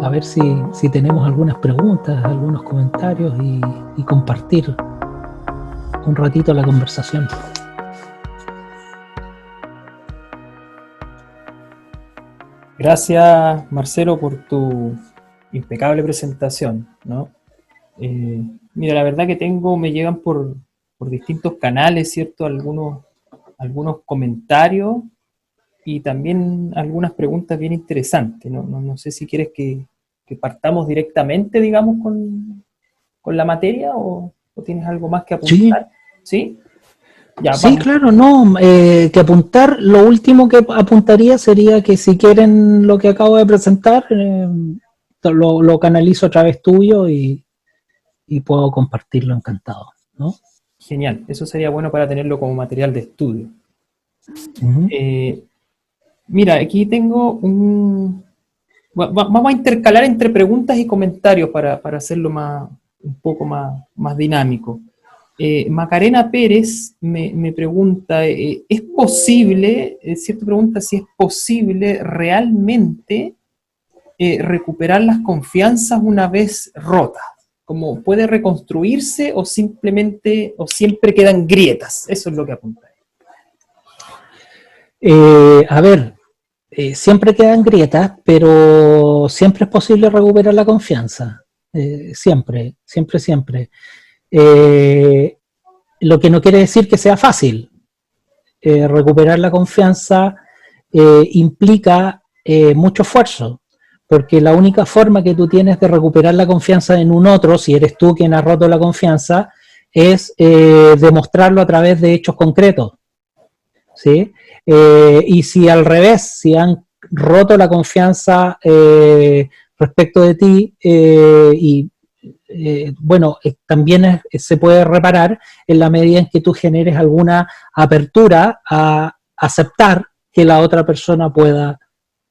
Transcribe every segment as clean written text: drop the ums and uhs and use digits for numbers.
a ver si tenemos algunas preguntas, algunos comentarios y compartir un ratito la conversación. Gracias, Marcelo, por tu impecable presentación, ¿no? Mira, la verdad que me llegan por distintos canales, ¿cierto? Algunos comentarios y también algunas preguntas bien interesantes, ¿no? No sé si quieres que partamos directamente, digamos, con la materia o tienes algo más que Sí, apuntar, ¿sí? Ya, sí, vamos. claro, no, que apuntar, lo último que apuntaría sería que si quieren lo que acabo de presentar, lo canalizo a través tuyo y puedo compartirlo encantado, ¿no? Genial, eso sería bueno para tenerlo como material de estudio. Uh-huh. Eh, Mira, aquí tengo vamos a intercalar entre preguntas y comentarios para hacerlo un poco más dinámico. Macarena Pérez me pregunta, ¿es posible, cierto pregunta, si es posible realmente recuperar las confianzas una vez rotas? ¿Cómo puede reconstruirse o simplemente, o siempre quedan grietas? Eso es lo que apunta. A ver, siempre quedan grietas, pero siempre es posible recuperar la confianza. Siempre, siempre, siempre. Eh, lo que no quiere decir que sea fácil. Recuperar la confianza implica mucho esfuerzo, porque la única forma que tú tienes de recuperar la confianza en un otro, si eres tú quien ha roto la confianza, es demostrarlo a través de hechos concretos. ¿Sí? Y si al revés, si han roto la confianza respecto de ti y bueno, también se puede reparar en la medida en que tú generes alguna apertura a aceptar que la otra persona pueda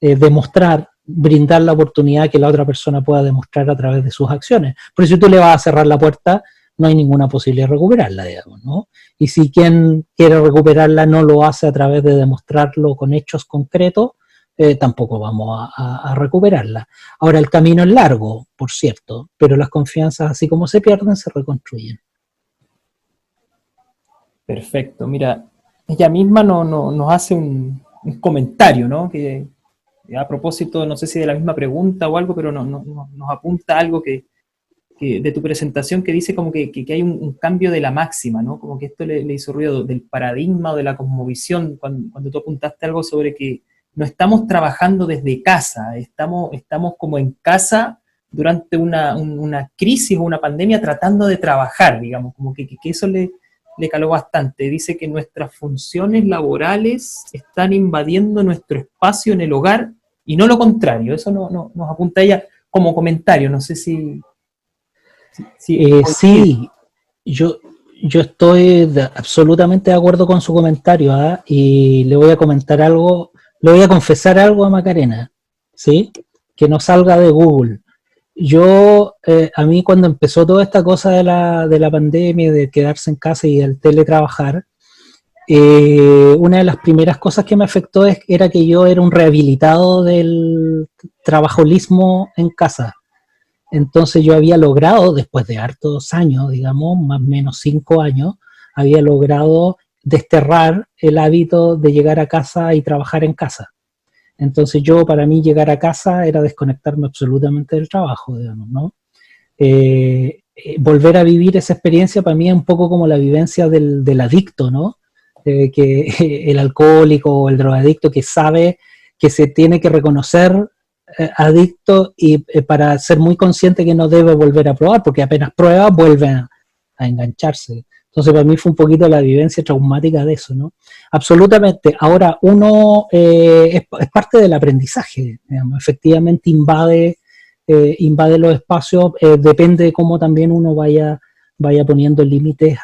demostrar, brindar la oportunidad que la otra persona pueda demostrar a través de sus acciones. Porque si tú le vas a cerrar la puerta, no hay ninguna posibilidad de recuperarla, digamos, ¿no? Y si quien quiere recuperarla no lo hace a través de demostrarlo con hechos concretos, tampoco vamos a recuperarla. Ahora, el camino es largo, por cierto, pero las confianzas, así como se pierden, se reconstruyen. Perfecto. Mira, ella misma nos hace un comentario, ¿no? Que a propósito, no sé si de la misma pregunta o algo, pero nos apunta algo que de tu presentación que dice como que hay un cambio de la máxima, ¿no? Como que esto le hizo ruido del paradigma o de la cosmovisión, cuando tú apuntaste algo sobre que no estamos trabajando desde casa, estamos como en casa durante una crisis o una pandemia tratando de trabajar, digamos, como que eso le caló bastante. Dice que nuestras funciones laborales están invadiendo nuestro espacio en el hogar y no lo contrario. Eso nos apunta ella como comentario. No sé si coincide. Sí, yo, yo estoy absolutamente de acuerdo con su comentario, ¿eh? Y le voy a comentar algo, le voy a confesar algo a Macarena, ¿sí? Que no salga de Google. A mí cuando empezó toda esta cosa de la pandemia, de quedarse en casa y el teletrabajar, una de las primeras cosas que me afectó era que yo era un rehabilitado del trabajolismo en casa. Entonces yo había logrado, después de hartos años, digamos, más o menos 5 años, había logrado desterrar el hábito de llegar a casa y trabajar en casa. Entonces para mí llegar a casa era desconectarme absolutamente del trabajo, digamos, ¿no? Volver a vivir esa experiencia para mí es un poco como la vivencia del adicto, ¿no? Que el alcohólico o el drogadicto que sabe que se tiene que reconocer adicto y para ser muy consciente que no debe volver a probar, porque apenas prueba vuelve a engancharse. Entonces para mí fue un poquito la vivencia traumática de eso, ¿no? Absolutamente. Ahora, uno es parte del aprendizaje, digamos, efectivamente invade los espacios, depende de cómo también uno vaya poniendo límites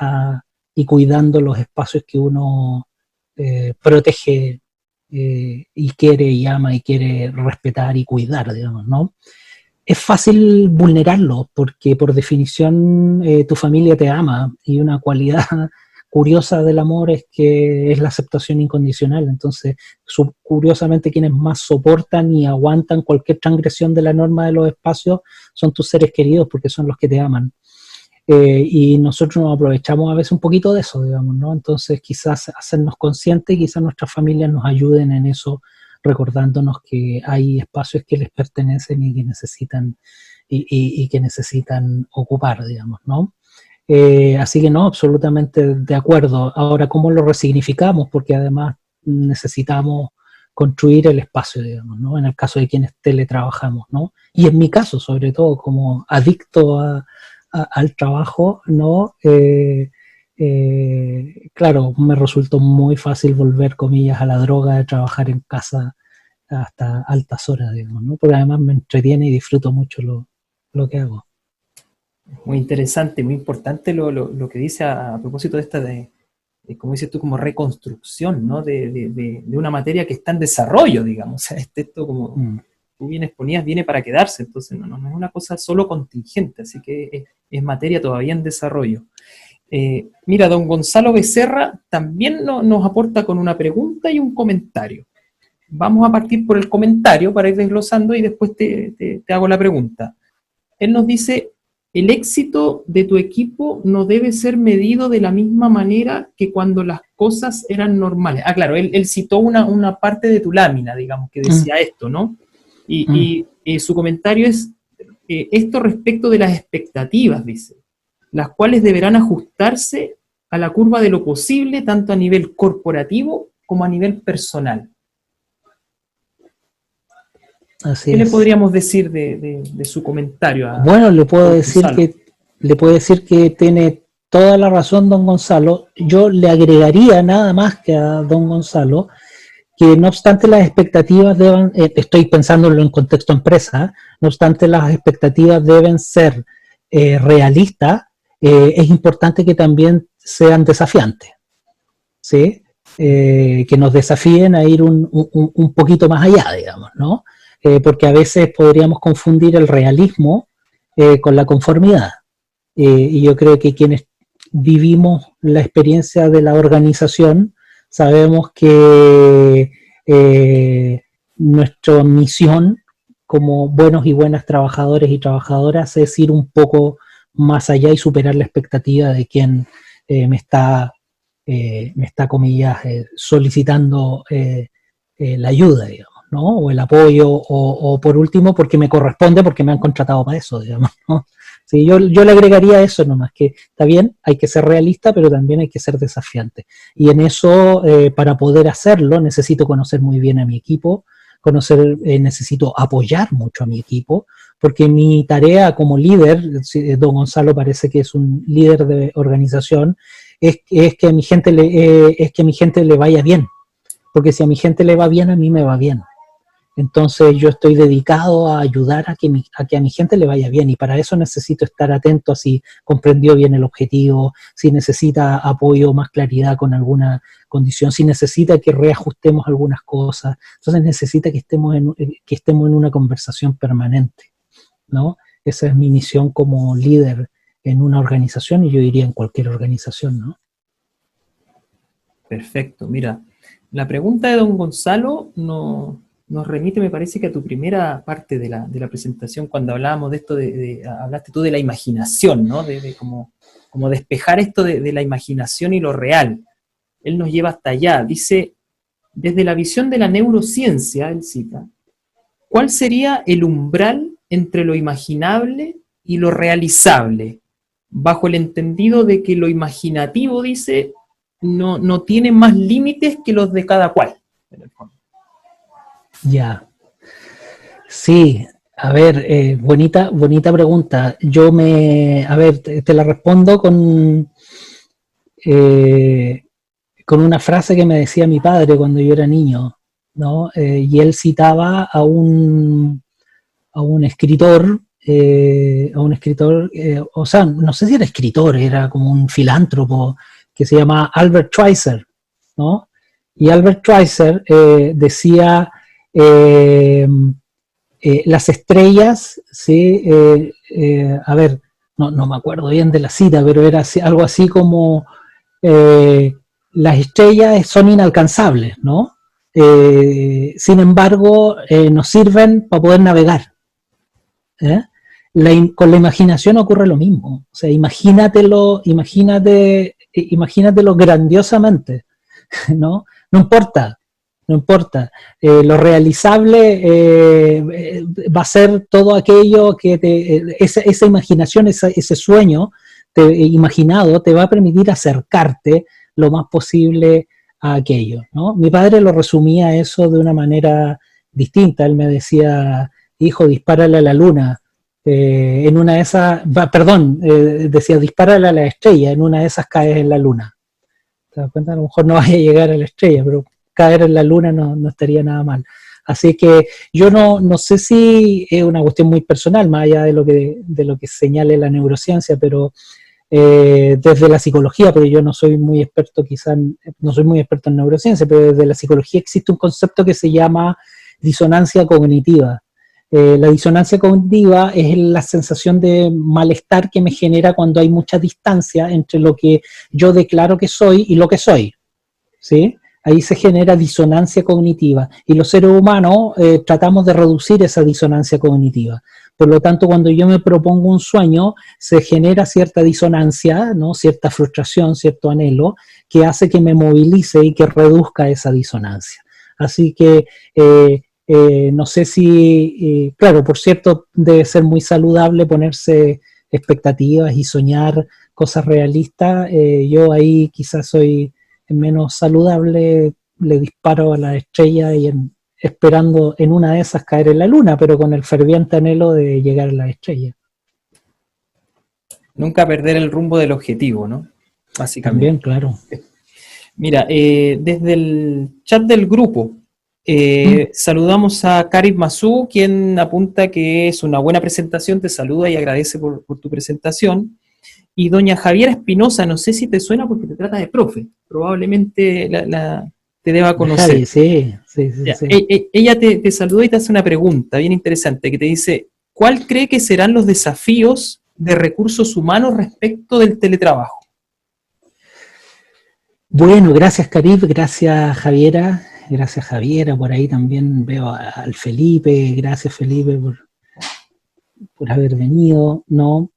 y cuidando los espacios que uno protege y quiere y ama y quiere respetar y cuidar, digamos, ¿no? Es fácil vulnerarlo porque por definición tu familia te ama y una cualidad curiosa del amor es que es la aceptación incondicional. Entonces, curiosamente, quienes más soportan y aguantan cualquier transgresión de la norma de los espacios son tus seres queridos, porque son los que te aman. Y nosotros nos aprovechamos a veces un poquito de eso, digamos, ¿no? Entonces, quizás hacernos conscientes y quizás nuestras familias nos ayuden en eso, recordándonos que hay espacios que les pertenecen y que necesitan y que necesitan ocupar, digamos, ¿no? Así que no, absolutamente de acuerdo. Ahora, ¿cómo lo resignificamos? Porque además necesitamos construir el espacio, digamos, ¿no? En el caso de quienes teletrabajamos, ¿no? Y en mi caso, sobre todo, como adicto al trabajo, ¿no? Claro, me resultó muy fácil volver, comillas, a la droga de trabajar en casa hasta altas horas, digamos, ¿no? Porque además me entretiene y disfruto mucho lo que hago. Muy interesante, muy importante lo que dice a propósito de esta como dices tú, como reconstrucción, ¿no? De una materia que está en desarrollo, digamos. O sea, esto como tú bien exponías, viene para quedarse, entonces no es una cosa solo contingente, así que es materia todavía en desarrollo. Mira, don Gonzalo Becerra también nos aporta con una pregunta y un comentario. Vamos a partir por el comentario para ir desglosando y después te hago la pregunta. Él nos dice: el éxito de tu equipo no debe ser medido de la misma manera que cuando las cosas eran normales. Ah, claro, él citó una parte de tu lámina, digamos, que decía esto, ¿no? Y su comentario es esto respecto de las expectativas, dice, las cuales deberán ajustarse a la curva de lo posible, tanto a nivel corporativo como a nivel personal. Así ¿Qué le es. podríamos decir de su comentario? Bueno, le puedo decir que tiene toda la razón don Gonzalo. Yo le agregaría nada más que a don Gonzalo que no obstante las expectativas deben, estoy pensándolo en contexto empresa, no obstante las expectativas deben ser realistas, es importante que también sean desafiantes, ¿sí? Que nos desafíen a ir un poquito más allá, digamos, ¿no? Porque a veces podríamos confundir el realismo con la conformidad. Y yo creo que quienes vivimos la experiencia de la organización sabemos que nuestra misión como buenos y buenas trabajadores y trabajadoras es ir un poco más allá y superar la expectativa de quien me está, comillas, solicitando la ayuda, digamos, ¿no? O el apoyo, o por último, porque me corresponde, porque me han contratado para eso, digamos, ¿no? Sí, yo le agregaría eso nomás, que está bien, hay que ser realista, pero también hay que ser desafiante. Y en eso, para poder hacerlo, necesito conocer muy bien a mi equipo, necesito apoyar mucho a mi equipo, porque mi tarea como líder, don Gonzalo parece que es un líder de organización, es que a mi gente le vaya bien, porque si a mi gente le va bien, a mí me va bien. Entonces yo estoy dedicado a ayudar a que a mi gente le vaya bien, y para eso necesito estar atento a si comprendió bien el objetivo, si necesita apoyo, más claridad con alguna condición, si necesita que reajustemos algunas cosas. Entonces necesita que estemos en una conversación permanente, ¿no? Esa es mi misión como líder en una organización, y yo diría en cualquier organización, ¿no? Perfecto, mira, la pregunta de don Gonzalo nos remite, me parece, que a tu primera parte de la presentación, cuando hablábamos de esto, hablaste tú de la imaginación, ¿no? De como despejar esto de la imaginación y lo real. Él nos lleva hasta allá. Dice, desde la visión de la neurociencia, él cita, ¿cuál sería el umbral entre lo imaginable y lo realizable? Bajo el entendido de que lo imaginativo, dice, no tiene más límites que los de cada cual, en el fondo. Ya. Sí, a ver, bonita pregunta. A ver, te la respondo con una frase que me decía mi padre cuando yo era niño, ¿no? Y él citaba a un escritor, o sea, no sé si era escritor, era como un filántropo que se llama Albert Schweitzer, ¿no? Y Albert Schweitzer decía, las estrellas, ¿sí? A ver, no me acuerdo bien de la cita, pero era algo así como eh, las estrellas son inalcanzables, ¿no? Sin embargo, nos sirven para poder navegar. ¿Eh? Con la imaginación ocurre lo mismo. O sea, imagínatelo grandiosamente, ¿no? No importa, no importa. Lo realizable va a ser todo aquello que esa imaginación, ese sueño imaginado te va a permitir acercarte lo más posible a aquello, ¿no? Mi padre lo resumía eso de una manera distinta. Él me decía, hijo, dispárale a la luna. En una de esas, decía, dispárale a la estrella, en una de esas caes en la luna. ¿Te das cuenta? A lo mejor no vaya a llegar a la estrella, pero caer en la luna no estaría nada mal. Así que yo no sé si es una cuestión muy personal, más allá de lo que señale la neurociencia, pero desde la psicología, porque yo no soy muy experto, no soy muy experto en neurociencia, pero desde la psicología existe un concepto que se llama disonancia cognitiva. La disonancia cognitiva es la sensación de malestar que me genera cuando hay mucha distancia entre lo que yo declaro que soy y lo que soy, ¿sí? Ahí se genera disonancia cognitiva y los seres humanos tratamos de reducir esa disonancia cognitiva. Por lo tanto, cuando yo me propongo un sueño, se genera cierta disonancia, ¿no? Cierta frustración, cierto anhelo, que hace que me movilice y que reduzca esa disonancia. Así que no sé si, claro, por cierto, debe ser muy saludable ponerse expectativas y soñar cosas realistas. Yo ahí quizás soy menos saludable, le disparo a la estrella y esperando en una de esas caer en la luna, pero con el ferviente anhelo de llegar a la estrella. Nunca perder el rumbo del objetivo, ¿no? Básicamente. También, claro. Mira, desde el chat del grupo, saludamos a Karim Masú, quien apunta que es una buena presentación, te saluda y agradece por tu presentación. Y doña Javiera Espinosa, no sé si te suena porque te trata de profe, probablemente te deba conocer. Javi, sí. Ya, ella te saluda y te hace una pregunta bien interesante que te dice, ¿cuál cree que serán los desafíos de recursos humanos respecto del teletrabajo? Bueno, gracias Karib, gracias Javiera, por ahí también veo al Felipe, gracias Felipe por haber venido, ¿no?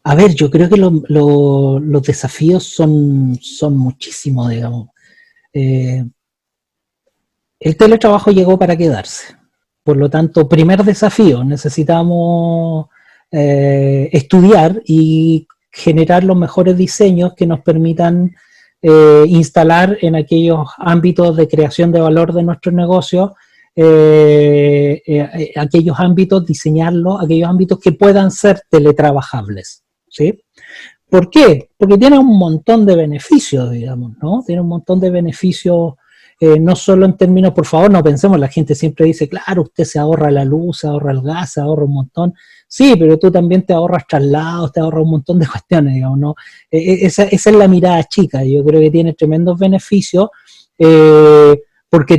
A ver, yo creo que los desafíos son muchísimos, digamos. El teletrabajo llegó para quedarse. Por lo tanto, primer desafío, necesitamos estudiar y generar los mejores diseños que nos permitan instalar en aquellos ámbitos de creación de valor de nuestros negocios, aquellos ámbitos, diseñarlos, aquellos ámbitos que puedan ser teletrabajables, ¿sí? ¿Por qué? Porque tiene un montón de beneficios, digamos, ¿no? Tiene un montón de beneficios, no solo en términos, por favor, no pensemos, la gente siempre dice, claro, usted se ahorra la luz, se ahorra el gas, se ahorra un montón. Sí, pero tú también te ahorras traslados, te ahorras un montón de cuestiones, digamos, ¿no? Esa es la mirada chica, yo creo que tiene tremendos beneficios, porque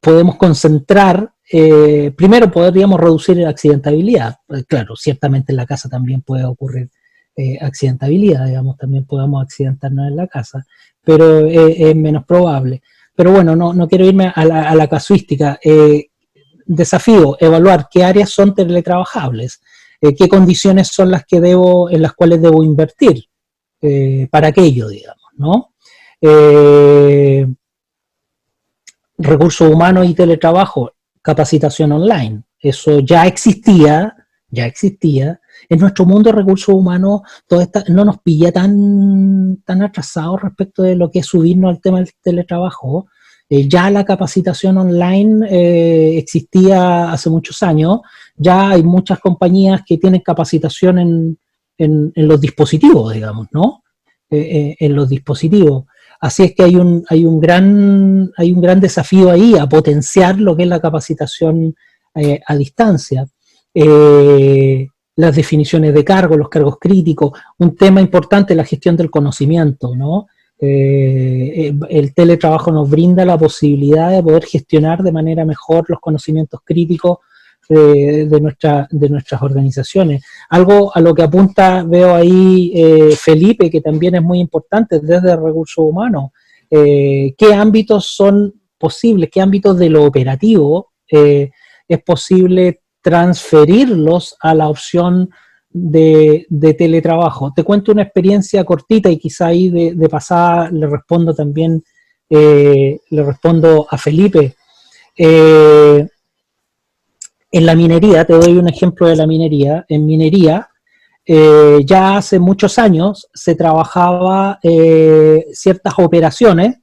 podemos concentrar, primero podríamos reducir la accidentabilidad. Claro, ciertamente en la casa también puede ocurrir accidentabilidad, digamos, también podemos accidentarnos en la casa, pero es menos probable. Pero bueno, no quiero irme a la casuística. Desafío, evaluar qué áreas son teletrabajables, qué condiciones son en las cuales debo invertir para aquello, digamos, ¿no? Recursos humanos y teletrabajo, capacitación online. Eso ya existía. En nuestro mundo de recursos humanos no nos pilla tan atrasados respecto de lo que es subirnos al tema del teletrabajo. Ya la capacitación online existía hace muchos años. Ya hay muchas compañías que tienen capacitación en los dispositivos, digamos, ¿no? En los dispositivos. Así es que hay un gran desafío ahí a potenciar lo que es la capacitación a distancia. Las definiciones de cargo, los cargos críticos, un tema importante, la gestión del conocimiento, ¿no? El teletrabajo nos brinda la posibilidad de poder gestionar de manera mejor los conocimientos críticos de nuestras organizaciones. Algo a lo que apunta, veo ahí Felipe, que también es muy importante desde recursos humanos. ¿Qué ámbitos son posibles? ¿Qué ámbitos de lo operativo es posible transferirlos a la opción de teletrabajo? Te cuento una experiencia cortita y quizá ahí de pasada le respondo también, le respondo a Felipe. En la minería, te doy un ejemplo de la minería. En minería, ya hace muchos años se trabajaba ciertas operaciones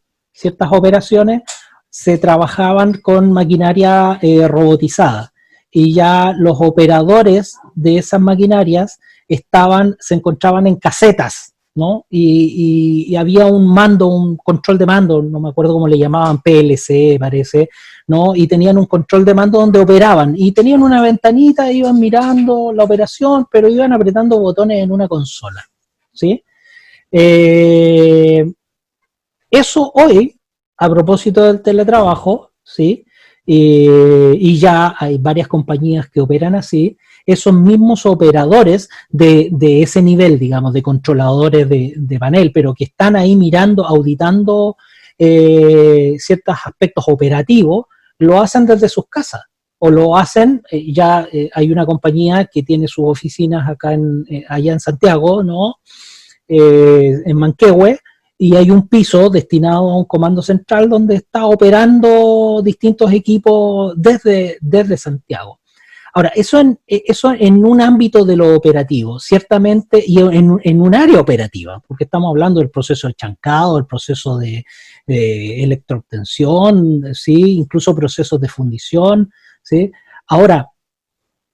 se trabajaban con maquinaria robotizada y ya los operadores de esas maquinarias se encontraban en casetas, ¿no? Y había un mando, un control de mando, no me acuerdo cómo le llamaban, PLC parece, ¿no? Y tenían un control de mando donde operaban y tenían una ventanita, iban mirando la operación, pero iban apretando botones en una consola, ¿sí? Eh, Eso hoy, a propósito del teletrabajo, ¿sí? Y ya hay varias compañías que operan así, esos mismos operadores de ese nivel, digamos, de controladores de panel, pero que están ahí mirando, auditando ciertos aspectos operativos, lo hacen desde sus casas o lo hacen, hay una compañía que tiene sus oficinas acá allá en Santiago, ¿no? En Manquehue, y hay un piso destinado a un comando central donde está operando distintos equipos desde Santiago. Ahora, eso en un ámbito de lo operativo, ciertamente, y en un área operativa, porque estamos hablando del proceso de chancado, el proceso de electroobtención, ¿sí? Incluso procesos de fundición, ¿sí? Ahora,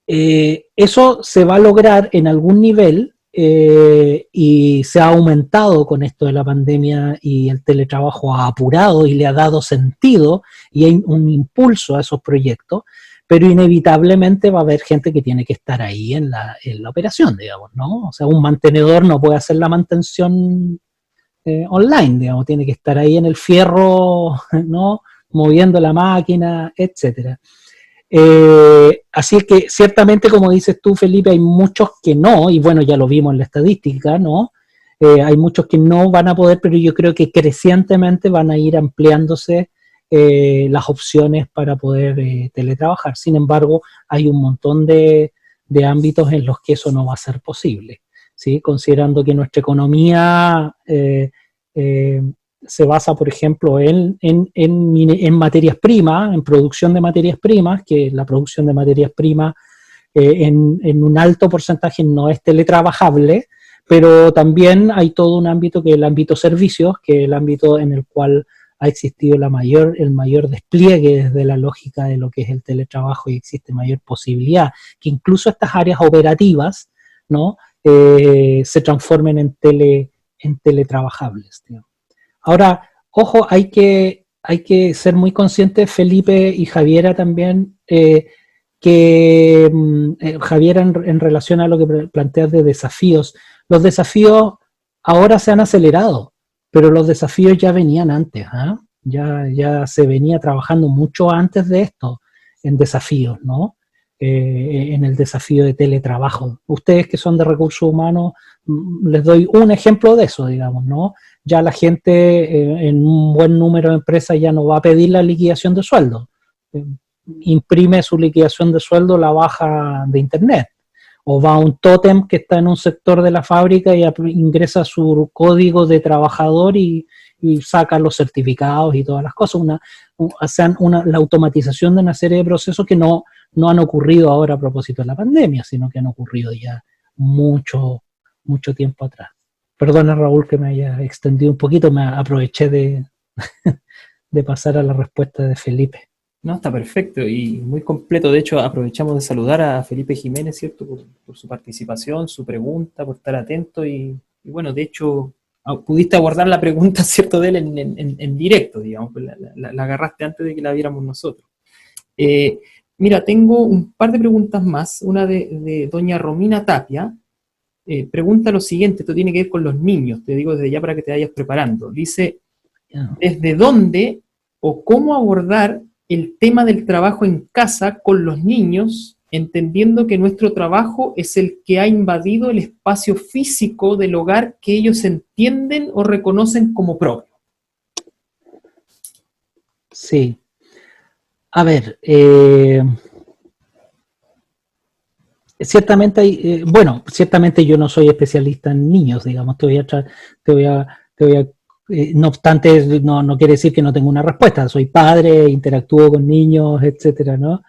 eso se va a lograr en algún nivel y se ha aumentado con esto de la pandemia y el teletrabajo ha apurado y le ha dado sentido y hay un impulso a esos proyectos, pero inevitablemente va a haber gente que tiene que estar ahí en la operación, digamos, ¿no? O sea, un mantenedor no puede hacer la mantención online, digamos, tiene que estar ahí en el fierro, ¿no? Moviendo la máquina, etcétera. Así es que ciertamente, como dices tú, Felipe, hay muchos que no, y bueno, ya lo vimos en la estadística, ¿no? Hay muchos que no van a poder, pero yo creo que crecientemente van a ir ampliándose las opciones para poder teletrabajar. Sin embargo, hay un montón de ámbitos en los que eso no va a ser posible, ¿sí? Considerando que nuestra economía se basa, por ejemplo, en materias primas, en producción de materias primas, que la producción de materias primas en un alto porcentaje no es teletrabajable, pero también hay todo un ámbito que es el ámbito servicios, que es el ámbito en el cual ha existido el mayor despliegue desde la lógica de lo que es el teletrabajo y existe mayor posibilidad que incluso estas áreas operativas, ¿no? Se transformen en teletrabajables, digamos. Ahora, ojo, hay que ser muy conscientes, Felipe y Javiera también, que Javiera en relación a lo que planteas de desafíos, los desafíos ahora se han acelerado, pero los desafíos ya venían antes, ¿eh? Ya se venía trabajando mucho antes de esto en desafíos, ¿no? En el desafío de teletrabajo. Ustedes que son de recursos humanos, les doy un ejemplo de eso, digamos, ¿no? Ya la gente en un buen número de empresas ya no va a pedir la liquidación de sueldo. Imprime su liquidación de sueldo, la baja de internet. O va a un tótem que está en un sector de la fábrica y ingresa su código de trabajador y saca los certificados y todas las cosas. La automatización de una serie de procesos que no han ocurrido ahora a propósito de la pandemia, sino que han ocurrido ya mucho, mucho tiempo atrás. Perdona, Raúl, que me haya extendido un poquito, me aproveché de pasar a la respuesta de Felipe. No, está perfecto y muy completo. De hecho, aprovechamos de saludar a Felipe Jiménez, ¿cierto? Por su participación, su pregunta, por estar atento y bueno, de hecho, pudiste abordar la pregunta, ¿cierto? De él en directo, digamos, la agarraste antes de que la viéramos nosotros. Mira, tengo un par de preguntas más. Una de doña Romina Tapia. Pregunta lo siguiente, esto tiene que ver con los niños, te digo desde ya para que te vayas preparando. Dice, ¿desde dónde o cómo abordar el tema del trabajo en casa con los niños entendiendo que nuestro trabajo es el que ha invadido el espacio físico del hogar que ellos entienden o reconocen como propio. Sí. A ver, ciertamente ciertamente yo no soy especialista en niños, digamos, te voy a, no obstante, no quiere decir que no tenga una respuesta. Soy padre, interactúo con niños, etcétera, ¿no?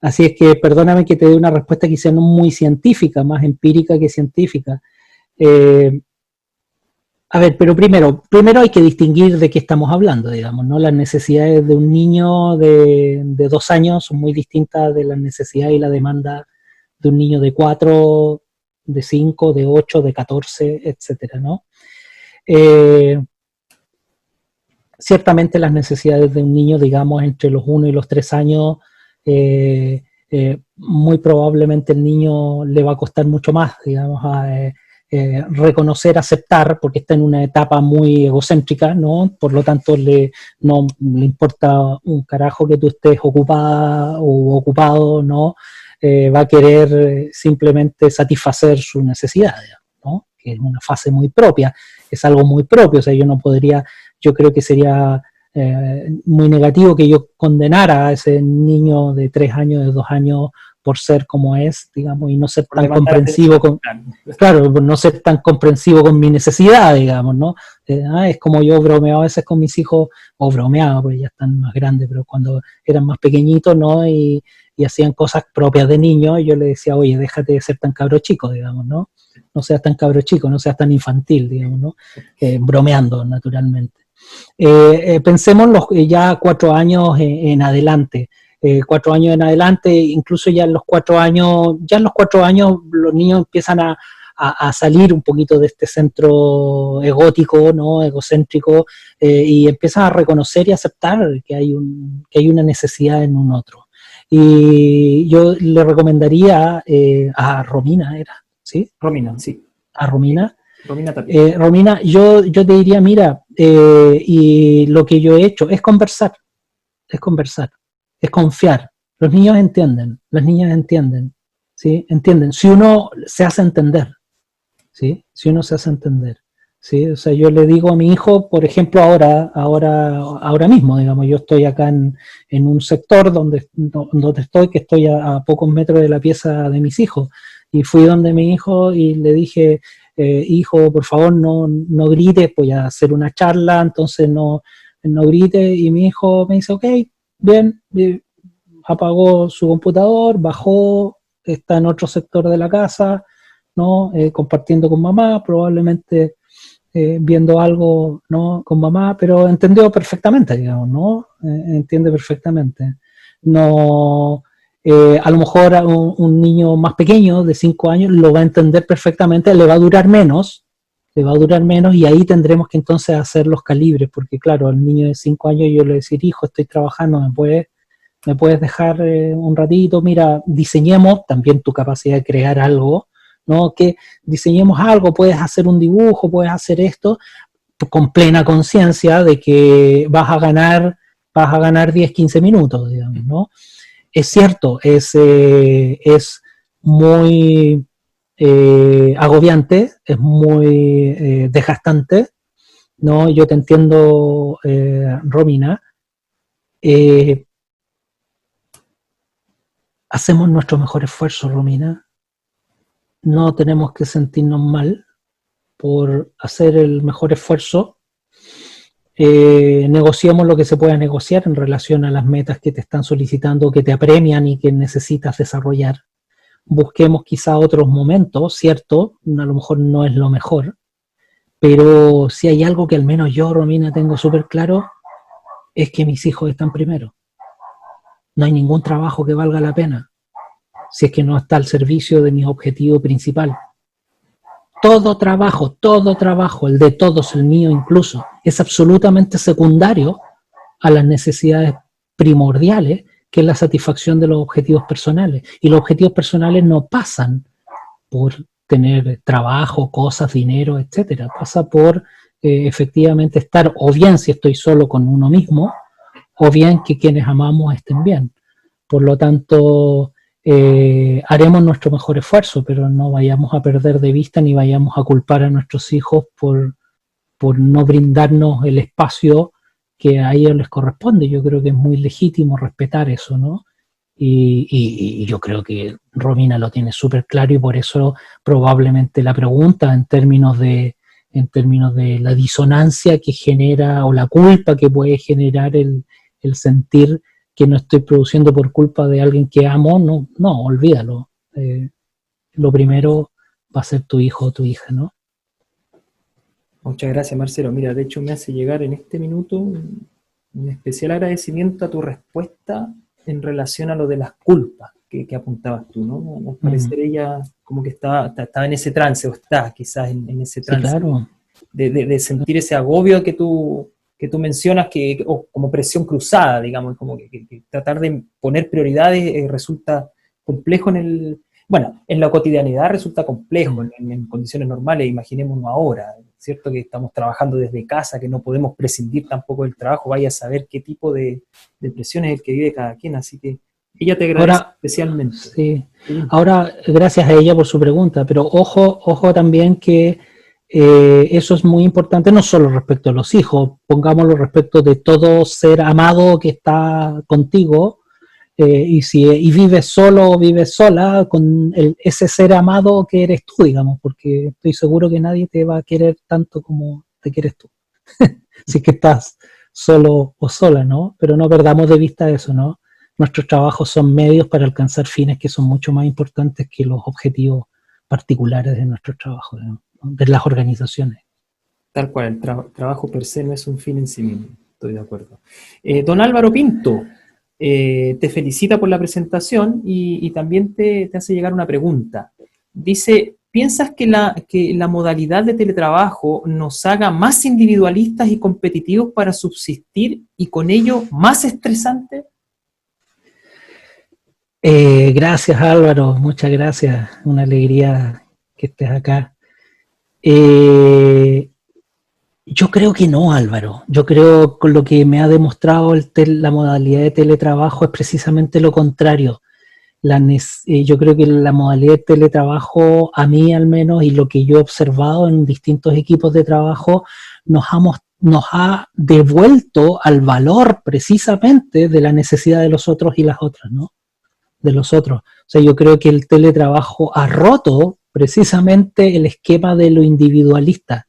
Así es que perdóname que te dé una respuesta quizá no muy científica, más empírica que científica. A ver, pero primero hay que distinguir de qué estamos hablando, digamos, ¿no? Las necesidades de un niño de 2 años son muy distintas de las necesidades y la demanda de un niño de 4, de 5, de 8, de 14, etcétera, ¿no? Ciertamente las necesidades de un niño, digamos, entre los 1 y los 3 años, muy probablemente el niño le va a costar mucho más, digamos, reconocer, aceptar, porque está en una etapa muy egocéntrica, ¿no? Por lo tanto, no le importa un carajo que tú estés ocupada o ocupado, ¿no? Va a querer simplemente satisfacer su necesidad, ¿no? Que es una fase muy propia, es algo muy propio, o sea, yo creo que sería muy negativo que yo condenara a ese niño de 3 años, de 2 años, por ser como es, digamos, y no ser tan comprensivo con, claro, no ser tan comprensivo con mi necesidad, digamos, ¿no? Es como yo bromeo a veces con mis hijos, o bromeaba, porque ya están más grandes, pero cuando eran más pequeñitos, ¿no? Y hacían cosas propias de niños, y yo les decía, oye, déjate de ser tan cabro chico, digamos, ¿no? No seas tan cabro chico, no seas tan infantil, digamos, ¿no? Bromeando, naturalmente. Pensemos ya 4 años en adelante. 4 años en adelante, incluso ya en los 4 años, los niños empiezan a salir un poquito de este centro egótico, ¿no? Egocéntrico, y empiezan a reconocer y aceptar que hay una necesidad en un otro. Y yo le recomendaría a Romina, ¿sí? Romina, sí. A Romina. Romina también. Romina, yo te diría, mira, y lo que yo he hecho es conversar, es confiar. Los niños entienden, las niñas entienden, ¿sí? Entienden. Si uno se hace entender, ¿sí? Si uno se hace entender, ¿sí? O sea, yo le digo a mi hijo, por ejemplo, ahora mismo, digamos, yo estoy acá en un sector donde estoy, que estoy a pocos metros de la pieza de mis hijos, y fui donde mi hijo y le dije, hijo, por favor, no grites, voy a hacer una charla, entonces no grites, y mi hijo me dice, ok, bien, apagó su computador, bajó, está en otro sector de la casa, ¿no? Compartiendo con mamá, probablemente viendo algo, ¿no? Con mamá, pero entendió perfectamente, digamos, ¿no? Entiende perfectamente. No, a lo mejor a un niño más pequeño, de 5 años, lo va a entender perfectamente, le va a durar menos, y ahí tendremos que entonces hacer los calibres, porque claro, al niño de 5 años yo le voy a decir, hijo, estoy trabajando, me puedes dejar un ratito, mira, diseñemos también tu capacidad de crear algo, ¿no? Que diseñemos algo, puedes hacer un dibujo, puedes hacer esto, con plena conciencia de que vas a ganar 10, 15 minutos, digamos, ¿no? Es cierto, es muy agobiante, es muy desgastante, ¿no? Yo te entiendo, Romina. Hacemos nuestro mejor esfuerzo, Romina. No tenemos que sentirnos mal por hacer el mejor esfuerzo. Negociemos lo que se pueda negociar en relación a las metas que te están solicitando, que te apremian y que necesitas desarrollar. Busquemos quizá otros momentos, ¿cierto? A lo mejor no es lo mejor, pero si hay algo que al menos yo, Romina, tengo súper claro, es que mis hijos están primero. No hay ningún trabajo que valga la pena si es que no está al servicio de mi objetivo principal. Todo trabajo, el de todos, el mío incluso, es absolutamente secundario a las necesidades primordiales, que es la satisfacción de los objetivos personales. Y los objetivos personales no pasan por tener trabajo, cosas, dinero, etcétera. Pasa por efectivamente estar, o bien si estoy solo con uno mismo, o bien que quienes amamos estén bien. Por lo tanto, haremos nuestro mejor esfuerzo, pero no vayamos a perder de vista ni vayamos a culpar a nuestros hijos por no brindarnos el espacio que a ellos les corresponde. Yo creo que es muy legítimo respetar eso, ¿no? Y yo creo que Romina lo tiene súper claro y por eso probablemente la pregunta en términos de la disonancia que genera o la culpa que puede generar el sentir que no estoy produciendo por culpa de alguien que amo, no, olvídalo. Lo primero va a ser tu hijo o tu hija, ¿no? Muchas gracias, Marcelo. Mira, de hecho me hace llegar en este minuto un especial agradecimiento a tu respuesta en relación a lo de las culpas que apuntabas tú, ¿no? Al parecer ella como que estaba en ese trance, o está quizás en ese trance, sí, claro, de sentir ese agobio que tú mencionas, o como presión cruzada, digamos, como que tratar de poner prioridades resulta complejo en la cotidianidad resulta complejo, en condiciones normales, imaginémonos ahora, ¿cierto? Que estamos trabajando desde casa, que no podemos prescindir tampoco del trabajo, vaya a saber qué tipo de presión es el que vive cada quien, así que ella te agradece especialmente. Sí. Ahora, gracias a ella por su pregunta, pero ojo también que eso es muy importante, no solo respecto a los hijos, pongámoslo respecto de todo ser amado que está contigo, y vives solo o vives sola con ese ser amado que eres tú, digamos, porque estoy seguro que nadie te va a querer tanto como te quieres tú, si es que estás solo o sola, ¿no? Pero no perdamos de vista eso, ¿no? Nuestros trabajos son medios para alcanzar fines que son mucho más importantes que los objetivos particulares de nuestros trabajos, ¿no? De las organizaciones. Tal cual, el trabajo per se no es un fin en sí mismo, estoy de acuerdo. Don Álvaro Pinto, te felicita por la presentación y también te hace llegar una pregunta. Dice, ¿piensas que la modalidad de teletrabajo nos haga más individualistas y competitivos para subsistir y con ello más estresantes? Gracias Álvaro, muchas gracias, una alegría que estés acá. Yo creo que no, Álvaro. Yo creo con lo que me ha demostrado la modalidad de teletrabajo es precisamente lo contrario. Yo creo que la modalidad de teletrabajo, a mí al menos, y lo que yo he observado en distintos equipos de trabajo, nos ha devuelto al valor precisamente de la necesidad de los otros y las otras, ¿no? De los otros. O sea, yo creo que el teletrabajo ha roto precisamente el esquema de lo individualista,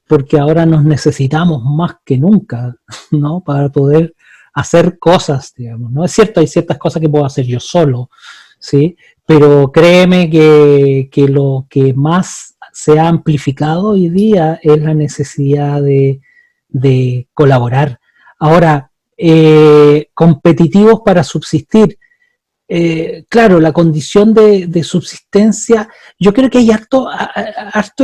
porque ahora nos necesitamos más que nunca, ¿no? Para poder hacer cosas, digamos, ¿no? Es cierto, hay ciertas cosas que puedo hacer yo solo, ¿sí? Pero créeme que lo que más se ha amplificado hoy día es la necesidad de colaborar. Ahora, competitivos para subsistir. Claro, la condición de subsistencia, yo creo que hay harto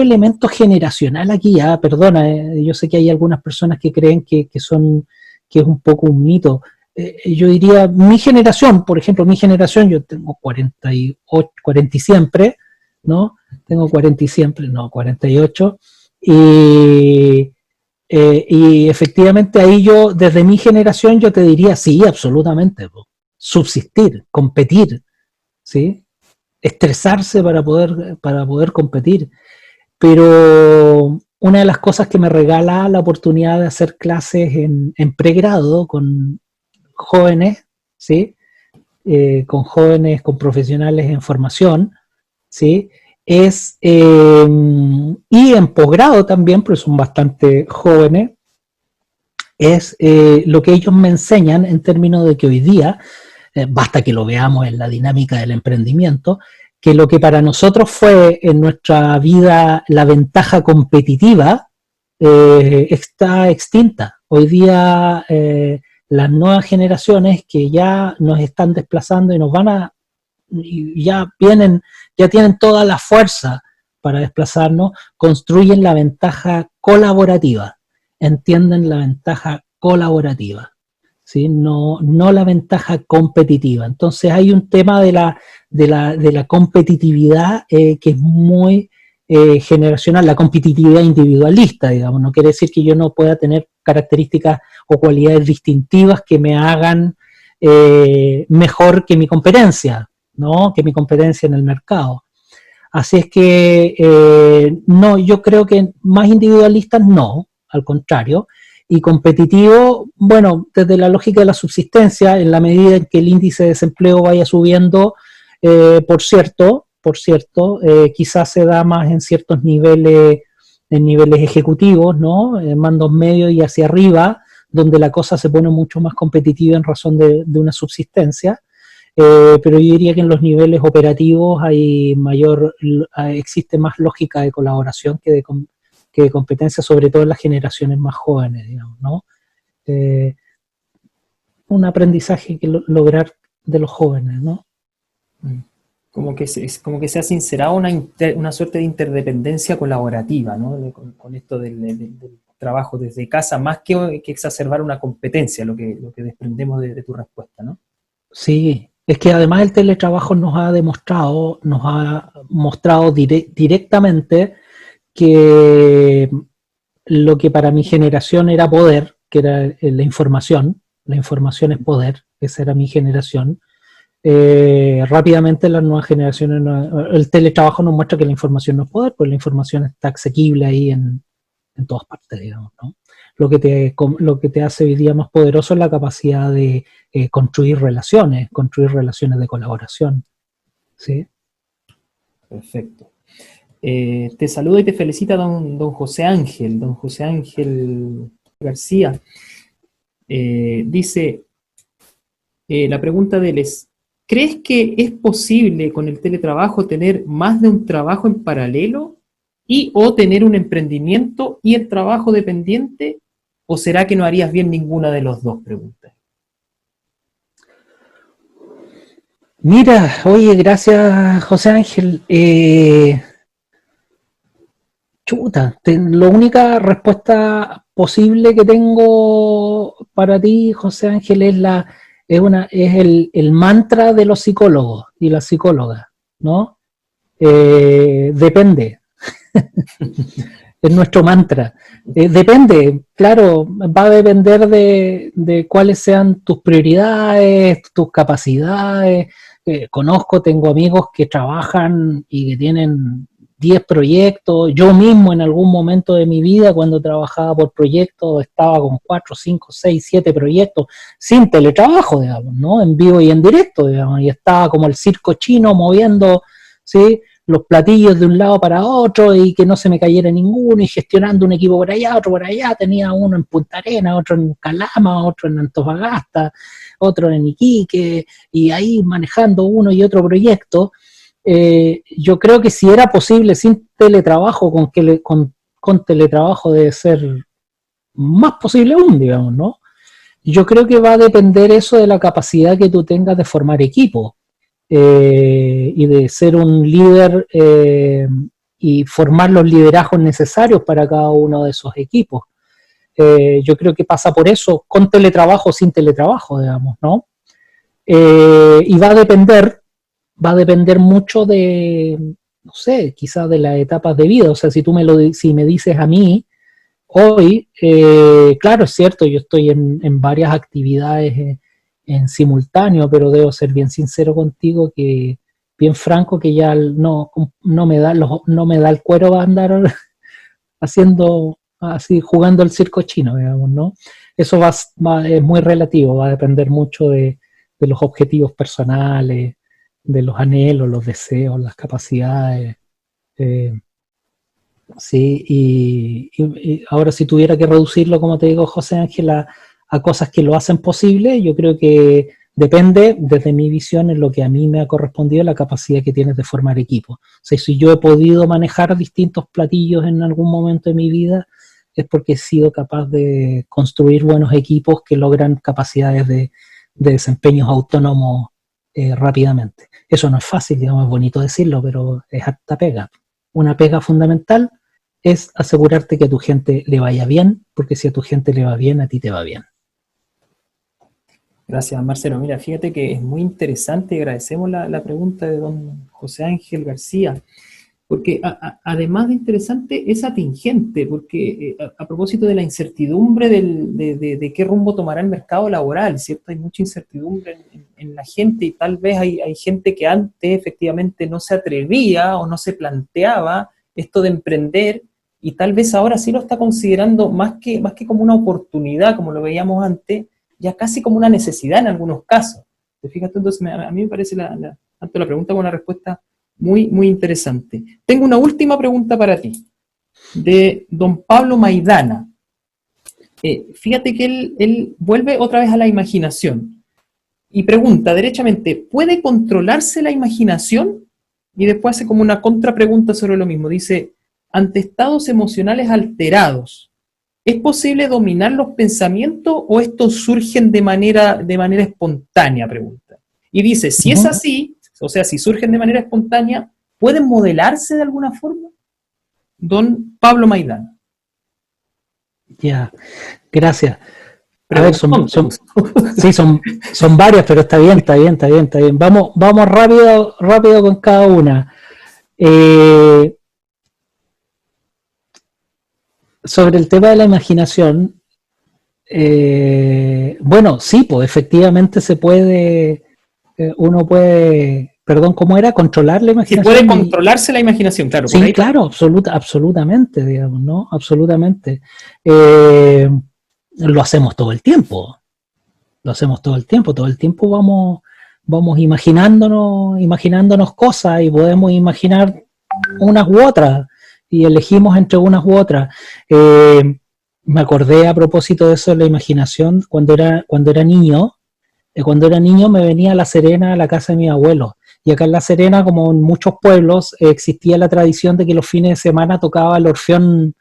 elemento generacional aquí, perdona, yo sé que hay algunas personas que creen que es un poco un mito. Yo diría, mi generación, por ejemplo, yo tengo 48, 40 y siempre, ¿no? Tengo 40 y siempre, no, 48, y efectivamente ahí desde mi generación, yo te diría, sí, absolutamente, subsistir, competir, ¿sí? Estresarse para poder competir. Pero una de las cosas que me regala la oportunidad de hacer clases en pregrado con jóvenes, ¿sí? Con jóvenes, con profesionales en formación, ¿sí? Y en posgrado también, porque son bastante jóvenes, es lo que ellos me enseñan en términos de que hoy día, basta que lo veamos en la dinámica del emprendimiento, que lo que para nosotros fue en nuestra vida la ventaja competitiva está extinta. Hoy día las nuevas generaciones que ya nos están desplazando y ya tienen toda la fuerza para desplazarnos, construyen la ventaja colaborativa, entienden la ventaja colaborativa, ¿sí? No la ventaja competitiva. Entonces hay un tema de la competitividad que es muy generacional, la competitividad individualista, digamos. No quiere decir que yo no pueda tener características o cualidades distintivas que me hagan mejor que mi competencia, ¿no? Que mi competencia en el mercado. Así es que no, yo creo que más individualistas no, al contrario, y competitivo, bueno, desde la lógica de la subsistencia, en la medida en que el índice de desempleo vaya subiendo, por cierto, quizás se da más en niveles ejecutivos, ¿no? En mandos medios y hacia arriba, donde la cosa se pone mucho más competitiva en razón de una subsistencia. Pero yo diría que en los niveles operativos existe más lógica de colaboración que de competencia, sobre todo en las generaciones más jóvenes, digamos, ¿no? Eh, un aprendizaje que lograr de los jóvenes, ¿no? Como que se ha sincerado una suerte de interdependencia colaborativa, ¿no? Con esto del trabajo desde casa, más que exacerbar una competencia, lo que desprendemos de tu respuesta, ¿no? Sí, es que además el teletrabajo nos ha mostrado directamente que lo que para mi generación era poder, que era la información es poder, esa era mi generación. Rápidamente las nuevas generaciones, el teletrabajo nos muestra que la información no es poder, pues la información está asequible ahí en todas partes, digamos, ¿no? Lo que te hace hoy día más poderoso es la capacidad de construir relaciones de colaboración, ¿sí? Perfecto. Te saluda y te felicita don José Ángel García. Dice, la pregunta de él es, ¿crees que es posible con el teletrabajo tener más de un trabajo en paralelo y o tener un emprendimiento y el trabajo dependiente? ¿O será que no harías bien ninguna de los dos? Preguntas. Mira, oye, gracias José Ángel. La única respuesta posible que tengo para ti, José Ángel, es el mantra de los psicólogos y las psicólogas, ¿no? Depende, es nuestro mantra. Depende, claro, va a depender de cuáles sean tus prioridades, tus capacidades. Tengo amigos que trabajan y que tienen 10 proyectos. Yo mismo en algún momento de mi vida, cuando trabajaba por proyectos, estaba con 4, 5, 6, 7 proyectos sin teletrabajo, digamos, ¿no? En vivo y en directo, digamos, y estaba como el circo chino moviendo, ¿sí? Los platillos de un lado para otro y que no se me cayera ninguno y gestionando un equipo por allá, otro por allá, tenía uno en Punta Arenas, otro en Calama, otro en Antofagasta, otro en Iquique y ahí manejando uno y otro proyecto. Yo creo que si era posible sin teletrabajo, con teletrabajo debe ser más posible aún, digamos, ¿no? Yo creo que va a depender eso de la capacidad que tú tengas de formar equipo y de ser un líder y formar los liderazgos necesarios para cada uno de esos equipos. Yo creo que pasa por eso, con teletrabajo o sin teletrabajo, digamos, ¿no? Y va a depender mucho de, no sé, quizás de las etapas de vida. O sea, si me dices a mí, hoy, claro, es cierto, yo estoy en varias actividades en simultáneo, pero debo ser bien sincero contigo bien franco, que ya no me da el cuero a andar haciendo así, jugando el circo chino, digamos, ¿no? Eso es muy relativo, va a depender mucho de los objetivos personales, de los anhelos, los deseos, las capacidades. Eh, sí, y ahora si tuviera que reducirlo, como te digo, José Ángel, a cosas que lo hacen posible, yo creo que depende, desde mi visión, en lo que a mí me ha correspondido, la capacidad que tienes de formar equipo. O sea, si yo he podido manejar distintos platillos en algún momento de mi vida, es porque he sido capaz de construir buenos equipos que logran capacidades de desempeños autónomos rápidamente. Eso no es fácil, digamos, es bonito decirlo, pero es harta pega. Una pega fundamental es asegurarte que a tu gente le vaya bien, porque si a tu gente le va bien, a ti te va bien. Gracias, Marcelo. Mira, fíjate que es muy interesante y agradecemos la pregunta de don José Ángel García. porque además de interesante, es atingente, porque a propósito de la incertidumbre de qué rumbo tomará el mercado laboral, ¿cierto? Hay mucha incertidumbre en la gente y tal vez hay gente que antes efectivamente no se atrevía o no se planteaba esto de emprender y tal vez ahora sí lo está considerando más que como una oportunidad, como lo veíamos antes, ya casi como una necesidad en algunos casos. ¿Te fijas? Entonces, a mí me parece tanto la pregunta como la respuesta muy, muy interesante. Tengo una última pregunta para ti, de don Pablo Maidana. Fíjate que él vuelve otra vez a la imaginación y pregunta derechamente, ¿puede controlarse la imaginación? Y después hace como una contrapregunta sobre lo mismo. Dice, ante estados emocionales alterados, ¿es posible dominar los pensamientos o estos surgen de manera espontánea? Pregunta. Y dice, si es así, o sea, si surgen de manera espontánea, ¿pueden modelarse de alguna forma? Don Pablo Maidana. Ya, gracias. A ver, Preguntón, sí, son varias, pero está bien, está bien, está bien, está bien. Vamos rápido con cada una. Sobre el tema de la imaginación, bueno, sí, pues efectivamente se puede, uno puede, perdón, ¿cómo era? Controlar la si imaginación. puede controlarse la imaginación, claro. Sí, claro, absolutamente, digamos, ¿no? Absolutamente. Lo hacemos todo el tiempo. Lo hacemos todo el tiempo vamos imaginándonos cosas y podemos imaginar unas u otras y elegimos entre unas u otras. Me acordé a propósito de eso de la imaginación cuando era niño. Cuando era niño me venía a La Serena, a la casa de mi abuelo. Y acá en La Serena, como en muchos pueblos, existía la tradición de que los fines de semana tocaba el orfeón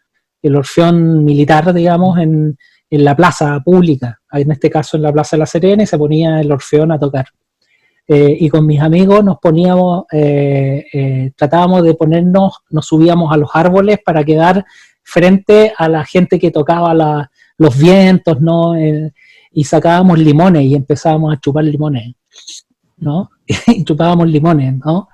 militar, digamos, en la plaza pública, en este caso en la Plaza de La Serena, y se ponía el orfeón a tocar. Y con mis amigos nos poníamos, tratábamos de nos subíamos a los árboles para quedar frente a la gente que tocaba los vientos, ¿no? Y sacábamos limones y empezábamos a chupar limones, ¿no? Y chupábamos limones, ¿no?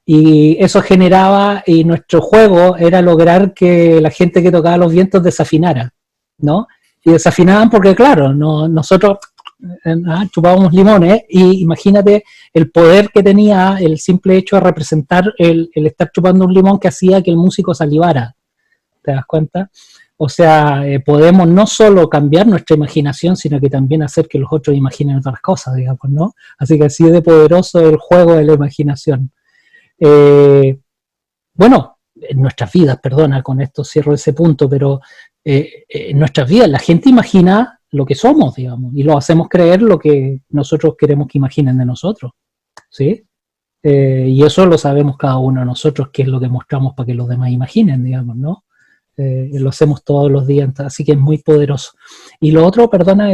Y eso generaba, y nuestro juego era lograr que la gente que tocaba los vientos desafinara, ¿no? Y desafinaban porque, claro, nosotros chupábamos limones y imagínate el poder que tenía el simple hecho de representar el estar chupando un limón que hacía que el músico salivara, ¿te das cuenta? O sea, podemos no solo cambiar nuestra imaginación, sino que también hacer que los otros imaginen otras cosas, digamos, ¿no? Así que así de poderoso el juego de la imaginación. Bueno, en nuestras vidas, perdona, con esto cierro ese punto, pero en nuestras vidas la gente imagina lo que somos, digamos, y lo hacemos creer lo que nosotros queremos que imaginen de nosotros, ¿sí? Y eso lo sabemos cada uno de nosotros, qué es lo que mostramos para que los demás imaginen, digamos, ¿no? Lo hacemos todos los días, así que es muy poderoso. Y lo otro, perdona,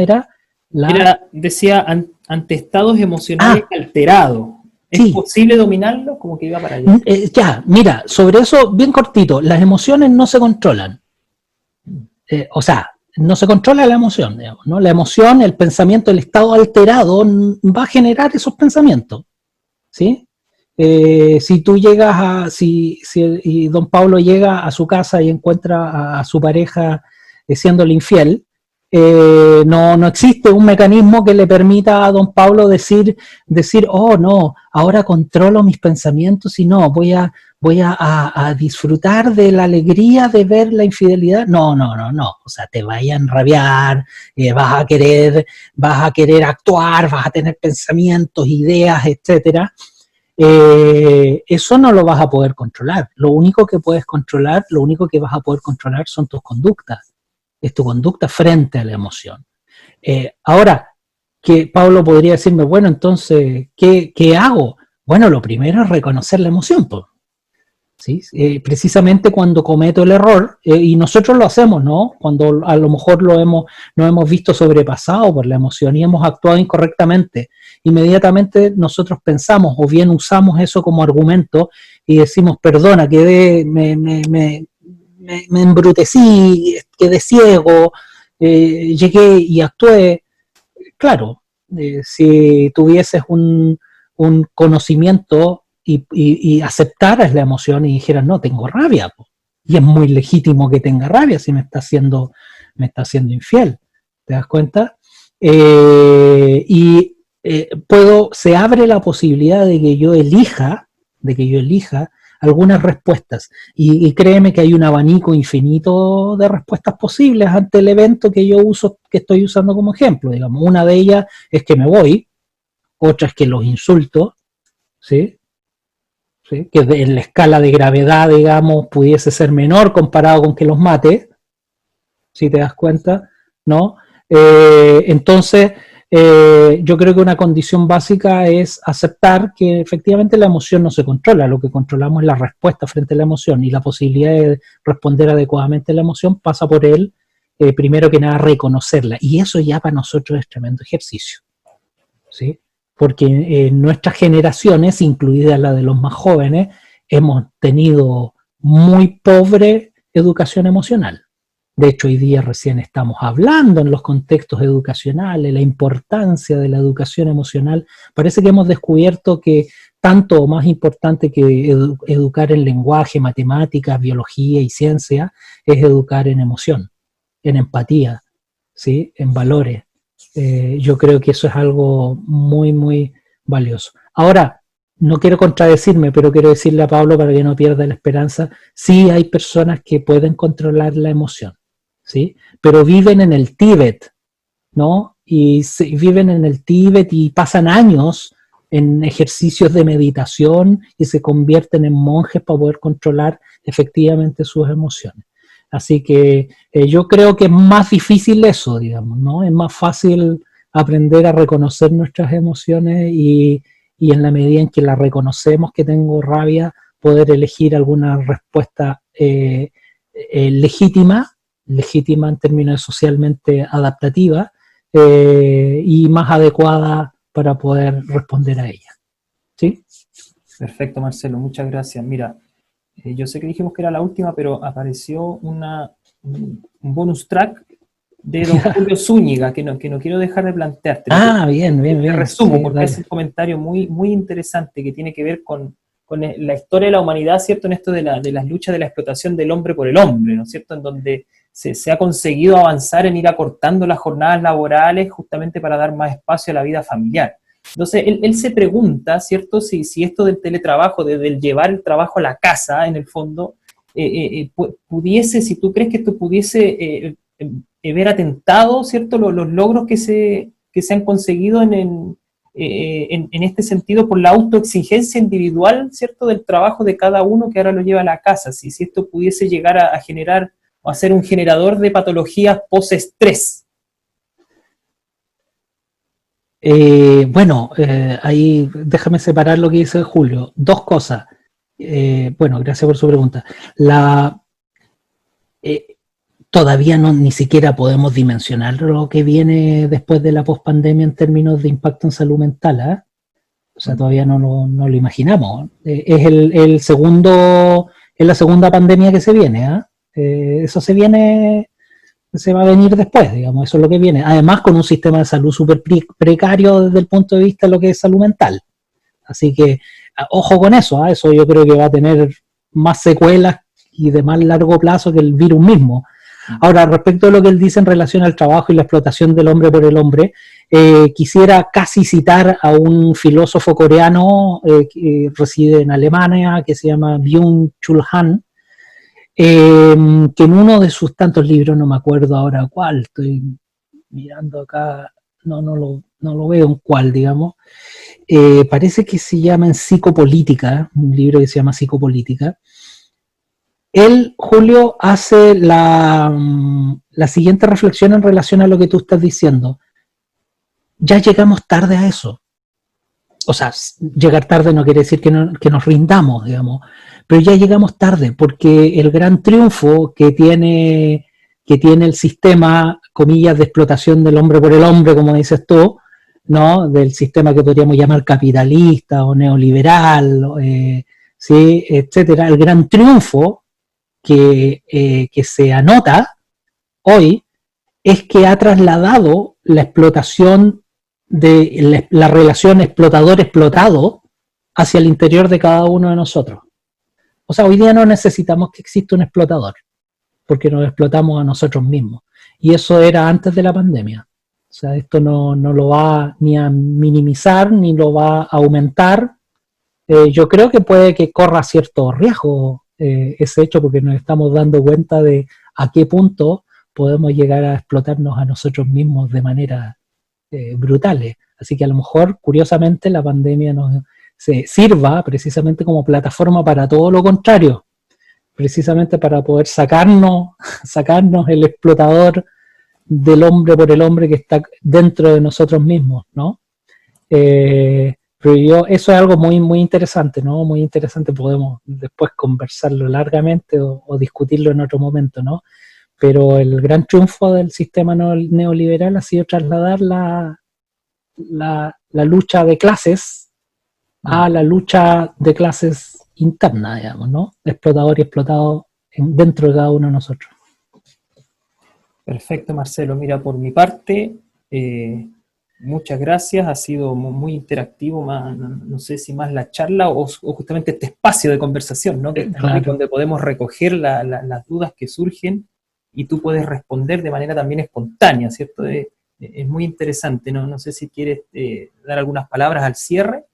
decía, ante estados emocionales alterados. ¿Es sí. posible dominarlo? Como que iba para allá. Ya, mira, sobre eso, bien cortito, las emociones no se controlan. O sea, no se controla la emoción, digamos, ¿no? La emoción, el pensamiento, el estado alterado va a generar esos pensamientos, ¿sí? Si tú llegas y don Pablo llega a su casa y encuentra a su pareja siéndole infiel, no existe un mecanismo que le permita a don Pablo decir, oh no, ahora controlo mis pensamientos y no, voy a disfrutar de la alegría de ver la infidelidad. No, o sea, te vaya a enrabiar, vas a querer actuar, vas a tener pensamientos, ideas, etcétera. Eso no lo vas a poder controlar. Lo único que vas a poder controlar son tus conductas. Es tu conducta frente a la emoción. Ahora, que Pablo podría decirme, bueno, entonces, ¿qué hago? Bueno, lo primero es reconocer la emoción, pues. ¿Sí? Precisamente cuando cometo el error, y nosotros lo hacemos, ¿no? Cuando a lo mejor nos hemos visto sobrepasados por la emoción y hemos actuado incorrectamente, inmediatamente nosotros pensamos o bien usamos eso como argumento y decimos, perdona, me embrutecí, quedé ciego, llegué y actué. Claro, si tuvieses un conocimiento y aceptaras la emoción y dijeras, no, tengo rabia, po. Y es muy legítimo que tenga rabia si me está haciendo infiel, ¿te das cuenta? Se abre la posibilidad de que yo elija algunas respuestas. Y créeme que hay un abanico infinito de respuestas posibles ante el evento que que estoy usando como ejemplo, digamos. Una de ellas es que me voy, otra es que los insulto, ¿sí? ¿Sí? Que en la escala de gravedad, digamos, pudiese ser menor comparado con que los mate, si te das cuenta, ¿no? Entonces, yo creo que una condición básica es aceptar que efectivamente la emoción no se controla, lo que controlamos es la respuesta frente a la emoción, y la posibilidad de responder adecuadamente a la emoción pasa por él, primero que nada, reconocerla, y eso ya para nosotros es tremendo ejercicio, ¿sí? Porque en nuestras generaciones, incluida la de los más jóvenes, hemos tenido muy pobre educación emocional. De hecho, hoy día recién estamos hablando en los contextos educacionales, la importancia de la educación emocional. Parece que hemos descubierto que tanto o más importante que educar en lenguaje, matemáticas, biología y ciencia, es educar en emoción, en empatía, ¿sí? En valores. Yo creo que eso es algo muy, muy valioso. Ahora, no quiero contradecirme, pero quiero decirle a Pablo para que no pierda la esperanza, sí hay personas que pueden controlar la emoción, ¿sí? Pero viven en el Tíbet, ¿no? Viven en el Tíbet y pasan años en ejercicios de meditación y se convierten en monjes para poder controlar efectivamente sus emociones. Así que yo creo que es más difícil eso, digamos, ¿no? Es más fácil aprender a reconocer nuestras emociones y en la medida en que la reconocemos que tengo rabia, poder elegir alguna respuesta legítima en términos socialmente adaptativa y más adecuada para poder responder a ella. ¿Sí? Perfecto, Marcelo, muchas gracias. Mira, yo sé que dijimos que era la última, pero apareció un bonus track de don Julio Zúñiga, que no quiero dejar de plantearte. Bien. Te resumo, sí, porque dale. es un comentario muy, muy interesante que tiene que ver con la historia de la humanidad, ¿cierto? En esto de las luchas de la explotación del hombre por el hombre, ¿no es cierto? En donde se ha conseguido avanzar en ir acortando las jornadas laborales justamente para dar más espacio a la vida familiar. Entonces, él se pregunta, ¿cierto? Si esto del teletrabajo, del llevar el trabajo a la casa, en el fondo, pudiese, si tú crees que esto pudiese ver atentado, ¿cierto? Los logros que se han conseguido en este sentido por la autoexigencia individual, ¿cierto? Del trabajo de cada uno que ahora lo lleva a la casa. Si esto pudiese llegar a generar o a ser un generador de patologías post-estrés. Ahí déjame separar lo que dice Julio. Dos cosas. Gracias por su pregunta. Todavía ni siquiera podemos dimensionar lo que viene después de la pospandemia en términos de impacto en salud mental, ¿eh? O sea, todavía no lo imaginamos. Es la segunda pandemia que se viene, ¿eh? Eso se va a venir después, digamos, eso es lo que viene. Además, con un sistema de salud súper precario desde el punto de vista de lo que es salud mental. Así que, ojo con eso, ¿eh? Eso yo creo que va a tener más secuelas y de más largo plazo que el virus mismo. Ahora, respecto a lo que él dice en relación al trabajo y la explotación del hombre por el hombre, quisiera casi citar a un filósofo coreano que reside en Alemania, que se llama Byung-Chul Han, que en uno de sus tantos libros, no me acuerdo ahora cuál, estoy mirando acá, no lo veo en cuál, digamos, parece que se llama en Psicopolítica, un libro que se llama Psicopolítica. Él, Julio, hace la siguiente reflexión en relación a lo que tú estás diciendo. Ya llegamos tarde a eso. O sea, llegar tarde no quiere decir que nos rindamos, digamos, pero ya llegamos tarde, porque el gran triunfo que tiene el sistema, comillas, de explotación del hombre por el hombre, como dices tú, ¿no? Del sistema que podríamos llamar capitalista o neoliberal, ¿sí? Etcétera. El gran triunfo que se anota hoy es que ha trasladado la explotación de la relación explotador-explotado hacia el interior de cada uno de nosotros. O sea, hoy día no necesitamos que exista un explotador, porque nos explotamos a nosotros mismos. Y eso era antes de la pandemia. O sea, esto no lo va ni a minimizar, ni lo va a aumentar. Yo creo que puede que corra cierto riesgo ese hecho, porque nos estamos dando cuenta de a qué punto podemos llegar a explotarnos a nosotros mismos de manera brutales. Así que a lo mejor, curiosamente, la pandemia nos se sirva precisamente como plataforma para todo lo contrario, precisamente para poder sacarnos el explotador del hombre por el hombre que está dentro de nosotros mismos, ¿no? Pero eso es algo muy, muy interesante, ¿no? Muy interesante, podemos después conversarlo largamente o discutirlo en otro momento, ¿no? Pero el gran triunfo del sistema neoliberal ha sido trasladar la lucha de clases a la lucha de clases interna, digamos, ¿no? Explotador y explotado dentro de cada uno de nosotros. Perfecto, Marcelo. Mira, por mi parte, muchas gracias. Ha sido muy interactivo, no sé si más la charla o justamente este espacio de conversación, ¿no? Claro. Donde podemos recoger las dudas que surgen y tú puedes responder de manera también espontánea, ¿cierto? Es muy interesante, ¿no? No sé si quieres dar algunas palabras al cierre.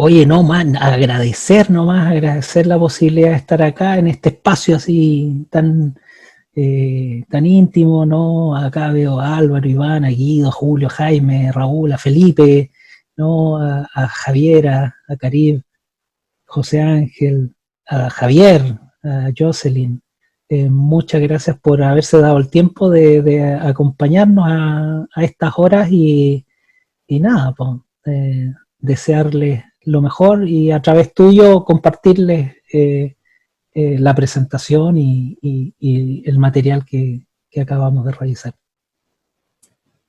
Oye, no más, agradecer la posibilidad de estar acá en este espacio así tan íntimo, ¿no? Acá veo a Álvaro, Iván, a Guido, a Julio, a Jaime, a Raúl, a Felipe, ¿no? A Javier, a Karib, José Ángel, a Javier, a Jocelyn. Muchas gracias por haberse dado el tiempo de acompañarnos a estas horas y nada, pues, desearles lo mejor y a través tuyo compartirles la presentación y el material que acabamos de realizar.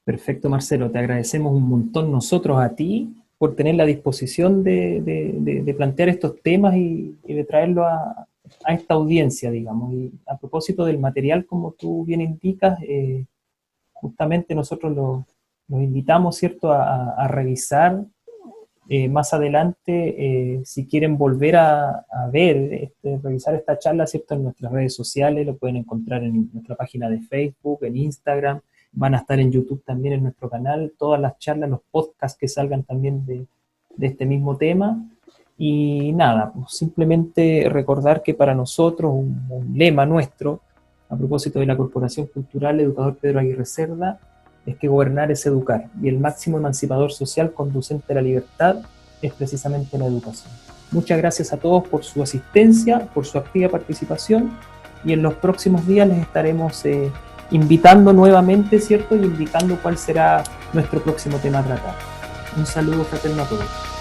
Perfecto, Marcelo, te agradecemos un montón nosotros a ti por tener la disposición de plantear estos temas y de traerlo a esta audiencia, digamos. Y a propósito del material, como tú bien indicas, justamente nosotros los invitamos, ¿cierto?, a revisar más adelante, si quieren volver a ver, revisar esta charla, ¿cierto?, en nuestras redes sociales, lo pueden encontrar en nuestra página de Facebook, en Instagram, van a estar en YouTube también en nuestro canal, todas las charlas, los podcasts que salgan también de este mismo tema. Y nada, pues simplemente recordar que para nosotros un lema nuestro, a propósito de la Corporación Cultural Educador Pedro Aguirre Cerda, es que gobernar es educar, y el máximo emancipador social conducente a la libertad es precisamente la educación. Muchas gracias a todos por su asistencia, por su activa participación, y en los próximos días les estaremos invitando nuevamente, ¿cierto?, y indicando cuál será nuestro próximo tema a tratar. Un saludo fraterno a todos.